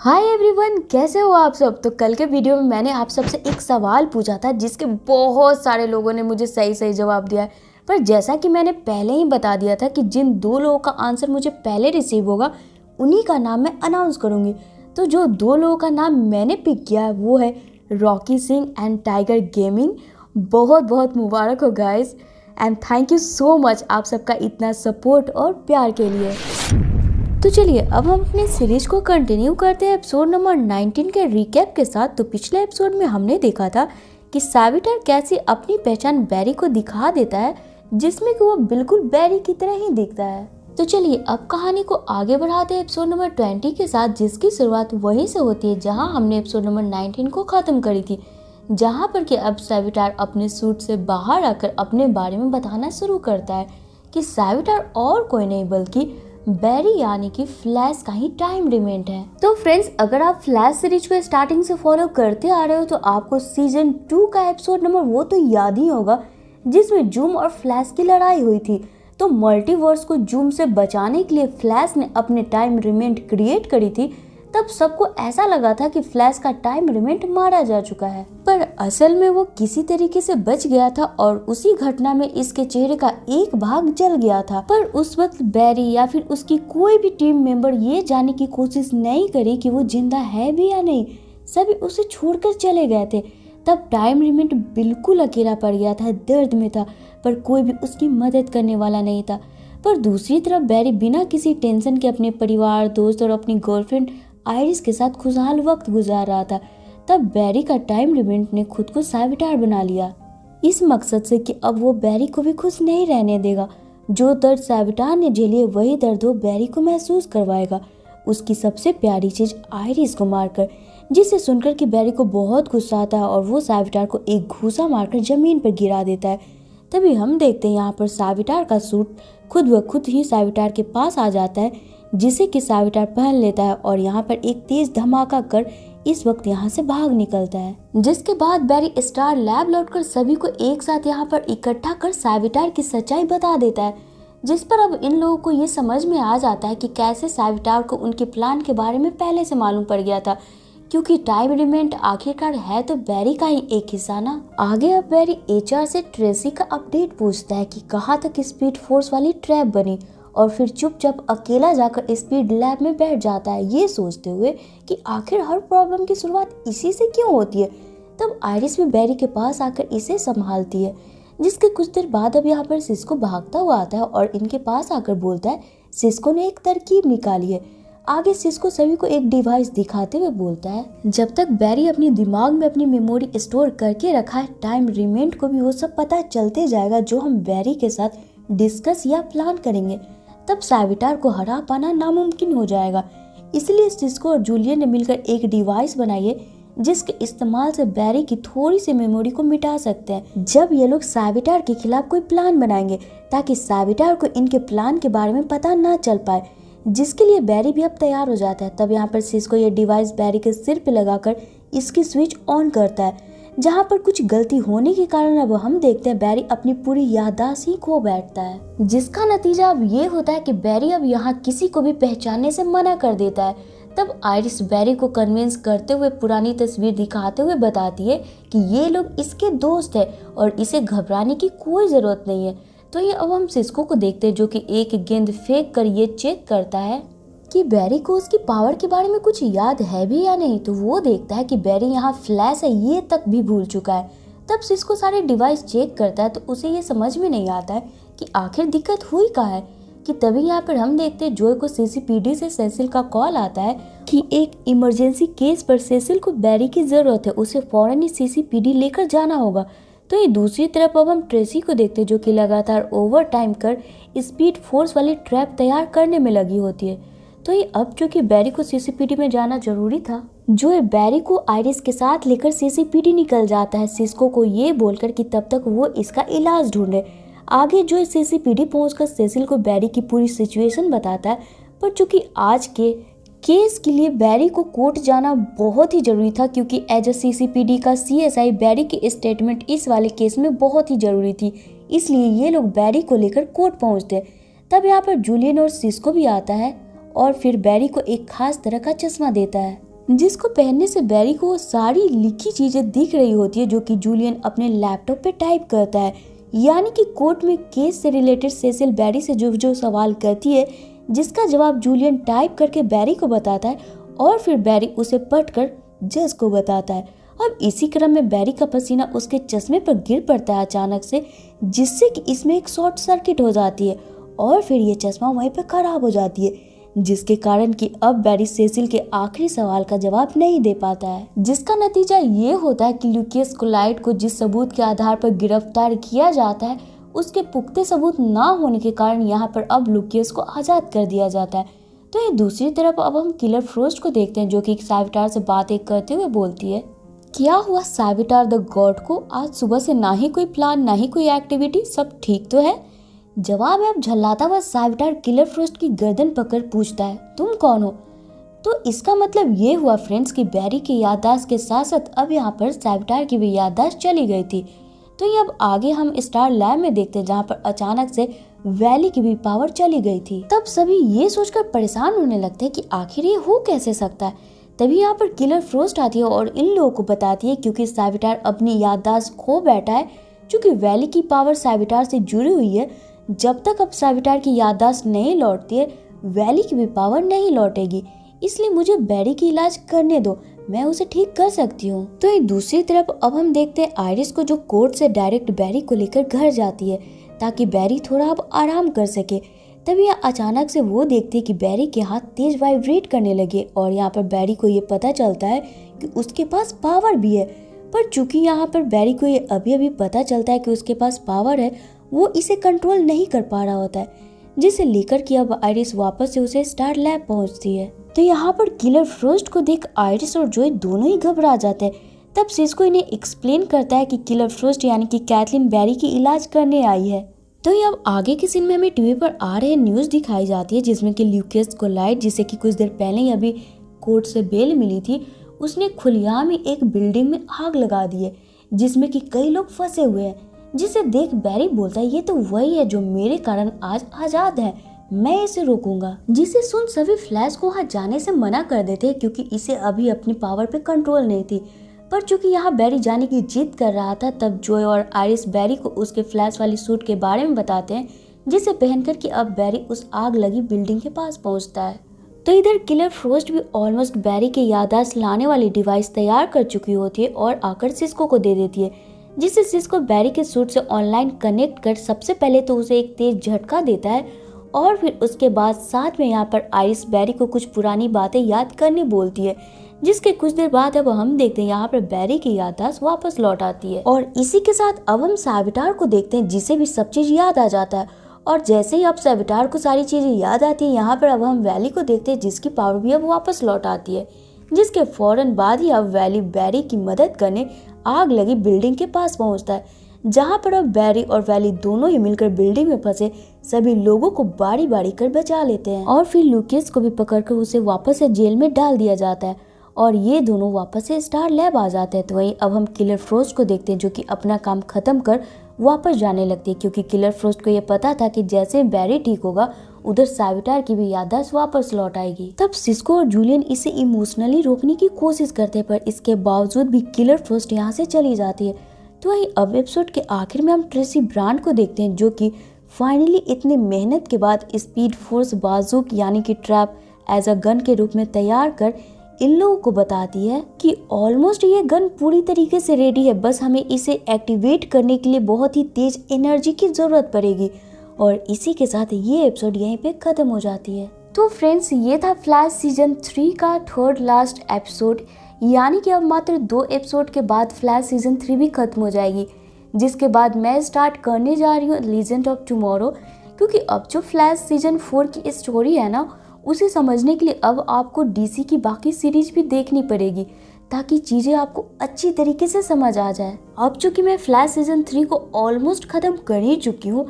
Hi everyone, कैसे हो आप सब। तो कल के वीडियो में मैंने आप सबसे एक सवाल पूछा था जिसके बहुत सारे लोगों ने मुझे सही सही जवाब दिया है। पर जैसा कि मैंने पहले ही बता दिया था कि जिन दो लोगों का आंसर मुझे पहले रिसीव होगा उन्हीं का नाम मैं अनाउंस करूँगी। तो जो दो लोगों का नाम मैंने पिक किया है वो है Rocky Singh and tiger gaming. बहुत बहुत मुबारक हो guys and thank you so much आप सबका इतना सपोर्ट और प्यार के लिए। तो चलिए अब हम अपनी सीरीज को कंटिन्यू करते हैं एपिसोड नंबर 19 के रिकैप के साथ। तो पिछले एपिसोड में हमने देखा था कि सैविटर कैसे अपनी पहचान बैरी को दिखा देता है जिसमें कि वो बिल्कुल बैरी की तरह ही दिखता है। तो चलिए अब कहानी को आगे बढ़ाते हैं एपिसोड नंबर 20 के साथ, जिसकी शुरुआत वहीं से होती है जहां हमने एपिसोड नंबर 19 को खत्म करी थी, जहां पर कि अब सैविटर अपने सूट से बाहर आकर अपने बारे में बताना शुरू करता है कि सैविटर और कोई नहीं बल्कि बैरी यानी कि फ्लैश का ही टाइम रिमेंट है। तो फ्रेंड्स, अगर आप फ्लैश सीरीज को स्टार्टिंग से फॉलो करते आ रहे हो तो आपको सीजन 2 का एपिसोड नंबर वो तो याद ही होगा जिसमें जूम और फ्लैश की लड़ाई हुई थी। तो मल्टीवर्स को जूम से बचाने के लिए फ्लैश ने अपने टाइम रिमेंट क्रिएट करी थी। तब सबको ऐसा लगा था कि फ्लैश का टाइम रिमेंट मारा जा चुका है, पर असल में वो किसी तरीके से बच गया था और उसी घटना में इसके चेहरे का एक भाग जल गया था। पर उस वक्त बैरी या फिर उसकी कोई भी टीम मेंबर ये जानने की कोशिश नहीं करी कि वो जिंदा है भी या नहीं, सभी उसे छोड़कर चले गए थे। तब टाइम रिमेंट बिल्कुल अकेला पड़ गया था, दर्द में था, पर कोई भी उसकी मदद करने वाला नहीं था। पर दूसरी तरफ बैरी बिना किसी टेंशन के अपने परिवार, दोस्त और अपनी गर्लफ्रेंड आयरिस के साथ खुशहाल वक्त गुजार रहा था। तब बैरी का टाइम रिमेंट ने खुद को सैविटर बना लिया, इस मकसद से कि अब वो बैरी को भी खुश नहीं रहने देगा। जो दर्द सैविटर ने झेली वही दर्द वो बैरी को महसूस करवाएगा, उसकी सबसे प्यारी चीज आयरिस को मारकर, जिसे सुनकर कि बैरी को बहुत गुस्सा आता है और वो सैविटर को एक घूसा मारकर जमीन पर गिरा देता है। तभी हम देखते हैं यहाँ पर सैविटर का सूट खुद ब खुद ही सैविटर के पास आ जाता है, जिसे कि सैविटर पहन लेता है और यहाँ पर एक तेज धमाका कर इस वक्त यहाँ से भाग निकलता है। जिसके बाद बैरी स्टार लैब लौटकर सभी को एक साथ यहाँ पर इकट्ठा कर सैविटर की सच्चाई बता देता है, जिस पर अब इन लोगों को ये समझ में आ जाता है कि कैसे सैविटर को उनके प्लान के बारे में पहले से मालूम पड़ गया था, क्योंकि टाइम रिमेंट आखिरकार है तो बैरी का ही एक हिस्सा ना। आगे अब बैरी एचआर से ट्रेसी का अपडेट पूछता है कि कहाँ तक स्पीड फोर्स वाली ट्रैप बनी, और फिर चुपचाप अकेला जाकर स्पीड लैब में बैठ जाता है, ये सोचते हुए कि आखिर हर प्रॉब्लम की शुरुआत इसी से क्यों होती है। तब आयरिस भी बैरी के पास आकर इसे संभालती है, जिसके कुछ देर बाद अब यहाँ पर सिस्को भागता हुआ आता है और इनके पास आकर बोलता है सिस्को ने एक तरकीब निकाली है। आगे सिस्को सभी को एक डिवाइस दिखाते हुए बोलता है जब तक बैरी अपने दिमाग में अपनी मेमोरी स्टोर करके रखा है, टाइम रिमेंट को भी वो सब पता चलते जाएगा जो हम बैरी के साथ डिस्कस या प्लान करेंगे। तब सैविटर को हरा पाना नामुमकिन हो जाएगा। इसलिए सिस्को और जूलियन ने मिलकर एक डिवाइस बनाई है जिसके इस्तेमाल से बैरी की थोड़ी सी मेमोरी को मिटा सकते हैं जब ये लोग सैविटर के खिलाफ कोई प्लान बनाएंगे, ताकि सैविटर को इनके प्लान के बारे में पता ना चल पाए, जिसके लिए बैरी भी अब तैयार हो जाता है। तब यहाँ पर सिस्को ये डिवाइस बैरी के सिर पे लगाकर इसकी स्विच ऑन करता है, जहाँ पर कुछ गलती होने के कारण अब हम देखते हैं बैरी अपनी पूरी याददाश्त ही खो बैठता है, जिसका नतीजा अब ये होता है कि बैरी अब यहाँ किसी को भी पहचानने से मना कर देता है। तब आयरिस बैरी को कन्विंस करते हुए पुरानी तस्वीर दिखाते हुए बताती है कि ये लोग इसके दोस्त हैं और इसे घबराने की कोई जरूरत नहीं है। तो ये अब हम सिस्को को देखते हैं जो कि एक गेंद फेंक कर ये चेक करता है कि बैरी को उसकी पावर के बारे में कुछ याद है भी या नहीं। तो वो देखता है कि बैरी यहाँ फ्लैश है ये तक भी भूल चुका है। तब सिस्को सारे डिवाइस चेक करता है तो उसे ये समझ में नहीं आता है कि आखिर दिक्कत हुई कहाँ है। कि तभी यहाँ पर हम देखते हैं जोय को सीसीपीडी से सेसिल का कॉल आता है कि एक इमरजेंसी केस पर सेसिल को बैरी की जरूरत है, उसे फौरन ही सीसीपीडी लेकर जाना होगा। तो ये दूसरी तरफ अब हम ट्रेसी को देखते हैं जो कि लगातार ओवर टाइम कर स्पीड फोर्स वाली ट्रैप तैयार करने में लगी होती है। तो ये अब चूंकि बैरी को सीसीपीडी में जाना जरूरी था, जो बैरी को आयरिस के साथ लेकर सीसीपीडी निकल जाता है सिस्को को ये बोलकर कि तब तक वो इसका इलाज ढूंढे। आगे जो सीसीपीडी पहुंचकर सेसिल को बैरी की पूरी सिचुएशन बताता है, पर चूंकि आज के केस के लिए बैरी को कोर्ट जाना बहुत ही जरूरी था, क्योंकि एज अ सीसीपीडी का सीएसआई बैरी की स्टेटमेंट इस वाले केस में बहुत ही जरूरी थी, इसलिए ये लोग बैरी को लेकर कोर्ट पहुंचते। तब यहाँ पर जूलियन और सिस्को भी आता है और फिर बैरी को एक खास तरह का चश्मा देता है। जिसको पहनने से बैरी को वो सारी लिखी चीजें दिख रही होती है जो कि जूलियन अपने लैपटॉप पे टाइप करता है। यानी कि कोर्ट में केस से रिलेटेड सेसिल बैरी से जो सवाल करती है, जिसका जवाब जूलियन टाइप करके बैरी को बताता है और फिर बैरी उसे पढ़कर जज को बताता है। अब इसी क्रम में बैरी का पसीना उसके चश्मे पर गिर पड़ता है अचानक से, जिससे कि इसमें एक शॉर्ट सर्किट हो जाती है और फिर ये चश्मा वहीं पर खराब हो जाती है, जिसके कारण कि अब बैरी सेसिल के आखिरी सवाल का जवाब नहीं दे पाता है। जिसका नतीजा ये होता है कि ल्यूकियस कोलाइट को जिस सबूत के आधार पर गिरफ्तार किया जाता है, उसके पुख्ते सबूत ना होने के कारण यहाँ पर अब ल्यूकियस को आज़ाद कर दिया जाता है। तो ये दूसरी तरफ अब हम किलर फ्रोस्ट को देखते हैं, जो कि साविटार से बातें करते हुए बोलती है, क्या हुआ साविटार द गॉड को? आज सुबह से ना ही कोई प्लान ना ही कोई एक्टिविटी, सब ठीक तो है? जवाब में अब झल्लाता हुआ साविटार किलर फ्रोस्ट की गर्दन पकड़ पूछता है, तुम कौन हो? तो इसका मतलब ये हुआ फ्रेंड्स कि बैरी की याददाश्त के साथ साथ अब यहाँ पर साविटार की भी याददाश्त चली गई थी। तो ये अब आगे हम स्टार लैब में देखते हैं, जहाँ पर अचानक से वैली की भी पावर चली गई थी। तब सभी ये सोचकर परेशान होने लगते हैं कि आखिर ये हो कैसे सकता है। तभी यहाँ पर किलर फ्रोस्ट आती है और इन लोगों को बताती है क्योंकि साविटार अपनी याददाश्त खो बैठा है, क्योंकि वैली की पावर साविटार से जुड़ी हुई है। जब तक अब साविटार की याददाश्त नहीं लौटती है, वैली की भी पावर नहीं लौटेगी, इसलिए मुझे बैरी की इलाज करने दो, मैं उसे ठीक कर सकती हूँ। तो एक दूसरी तरफ अब हम देखते हैं आयरिस को, जो कोर्ट से डायरेक्ट बैरी को लेकर घर जाती है ताकि बैरी थोड़ा अब आराम कर सके। तभी अचानक से वो देखती है कि बैरी के हाथ तेज वाइब्रेट करने लगे और यहाँ पर बैरी को ये पता चलता है कि उसके पास पावर भी है। पर चूंकि यहाँ पर बैरी को ये अभी अभी पता चलता है कि उसके पास पावर है, वो इसे कंट्रोल नहीं कर पा रहा होता है, जिसे लेकर कि अब आयरिस वापस से उसे स्टार लैब पहुंचती है। तो यहाँ पर किलर फ्रोस्ट को देख आयरिस और जोई दोनों ही घबरा जाते हैं। तब सिस्को इन्हें एक्सप्लेन करता है कि किलर फ्रोस्ट यानी कि कैथलीन बैरी की इलाज करने आई है। तो ये अब आगे के सीन में हमें टीवी पर आ रहे न्यूज़ दिखाई जाती है, जिसमें कि ल्यूकियस कोलाइट, जिसे कि कुछ देर पहले ही अभी कोर्ट से बेल मिली थी, उसने खुलेआम ही एक बिल्डिंग में आग लगा दी है, जिसमें कि कई लोग फंसे हुए हैं। जिसे देख बैरी बोलता है, ये तो वही है जो मेरे कारण आज आजाद है, मैं इसे रोकूंगा। जिसे सुन सभी फ्लैश को वहाँ जाने से मना कर देते हैं, क्योंकि इसे अभी अपनी पावर पे कंट्रोल नहीं थी। पर चूंकि यहाँ बैरी जाने की जिद कर रहा था, तब जोय और आयरिस बैरी को उसके फ्लैश वाली सूट के बारे में बताते हैं, जिसे पहनकर कि अब बैरी उस आग लगी बिल्डिंग के पास पहुँचता है। तो इधर किलर फ्रोस्ट भी ऑलमोस्ट बैरी के याददाश्त लाने वाली डिवाइस तैयार कर चुकी होती है और आकर सिस्को को दे देती है, जिससे सिस्को बैरी के सूट से ऑनलाइन कनेक्ट कर सबसे पहले तो उसे एक तेज झटका देता है और फिर उसके बाद साथ में यहाँ पर आयरिस बैरी को कुछ पुरानी बातें याद करने बोलती है, जिसके कुछ देर बाद अब हम देखते हैं यहाँ पर बैरी की याददाश्त वापस लौट आती है। और इसी के साथ अब हम साविटार को देखते हैं, जिसे भी सब चीज याद आ जाता है। और जैसे ही अब साविटार को सारी चीजें याद आती है, यहाँ पर अब हम वैली को देखते हैं, जिसकी पावर भी अब वापस लौट आती है। जिसके फौरन बाद ही अब वैली बैरी की मदद करने आग लगी बिल्डिंग के पास पहुंचता है, जहां पर अब बैरी और वैली दोनों ही मिलकर बिल्डिंग में फंसे सभी लोगों को बारी बारी कर बचा लेते हैं और फिर लुकियस को भी पकड़कर उसे वापस से जेल में डाल दिया जाता है और ये दोनों वापस से स्टार लैब आ जाते हैं। तो वहीं अब हम किलर फ्रोस्ट को देखते हैं, जो कि अपना काम खत्म कर वापस जाने लगती है, क्योंकि किलर फ्रोस्ट को ये पता था कि जैसे बैरी ठीक होगा उधर साविटार की भी याददाश्त वापस लौट आएगी। तब सिस्को और जूलियन इसे इमोशनली रोकने की कोशिश करते हैं, पर इसके बावजूद भी किलर फ्रोस्ट यहाँ से चली जाती है। तो वहीं अब एपिसोड के आखिर में हम ट्रेसी ब्रांड को देखते हैं, जो कि फाइनली इतनी मेहनत के बाद स्पीड फोर्स बाजूक यानी कि ट्रैप एज अ गन के रूप में तैयार कर इन लोगों को बताती है कि ऑलमोस्ट ये गन पूरी तरीके से रेडी है, बस हमें इसे एक्टिवेट करने के लिए बहुत ही तेज एनर्जी की जरूरत पड़ेगी। और इसी के साथ ये एपिसोड यहीं पे खत्म हो जाती है। तो फ्रेंड्स, ये था फ्लैश सीजन 3 का थर्ड लास्ट एपिसोड, यानी कि अब मात्र 2 एपिसोड के बाद फ्लैश सीजन 3 भी खत्म हो जाएगी, जिसके बाद मैं स्टार्ट करने जा रही हूँ लीजेंड ऑफ टुमारो, क्योंकि अब जो फ्लैश सीजन 4 की स्टोरी है ना, उसे समझने के लिए अब आपको डीसी की बाकी सीरीज भी देखनी पड़ेगी, ताकि चीज़ें आपको अच्छी तरीके से समझ आ जाए। अब चूंकि मैं फ्लैश सीजन 3 को ऑलमोस्ट ख़त्म कर ही चुकी हूँ,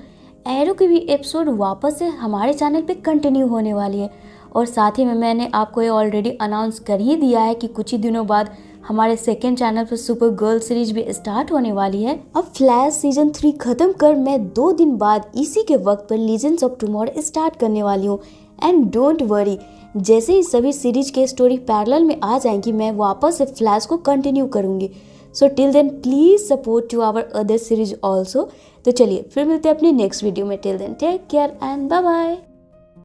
एरो की भी एपिसोड वापस से हमारे चैनल पे कंटिन्यू होने वाली है। और साथ ही में मैंने आपको ये ऑलरेडी अनाउंस कर ही दिया है कि कुछ ही दिनों बाद हमारे सेकेंड चैनल पर सुपर गर्ल सीरीज भी स्टार्ट होने वाली है। अब फ्लैश सीजन 3 खत्म कर मैं 2 दिन बाद इसी के वक्त पर लीजेंड्स ऑफ टुमारो स्टार्ट करने वाली हूँ। एंड डोंट वरी, जैसे ही सभी सीरीज के स्टोरी पैरेलल में आ जाएंगी मैं वापस से फ्लैश को कंटिन्यू करूँगी। So till then please support to our other series also. तो चलिए फिर मिलते हैं अपनी नेक्स्ट वीडियो में। Till then take care and bye bye.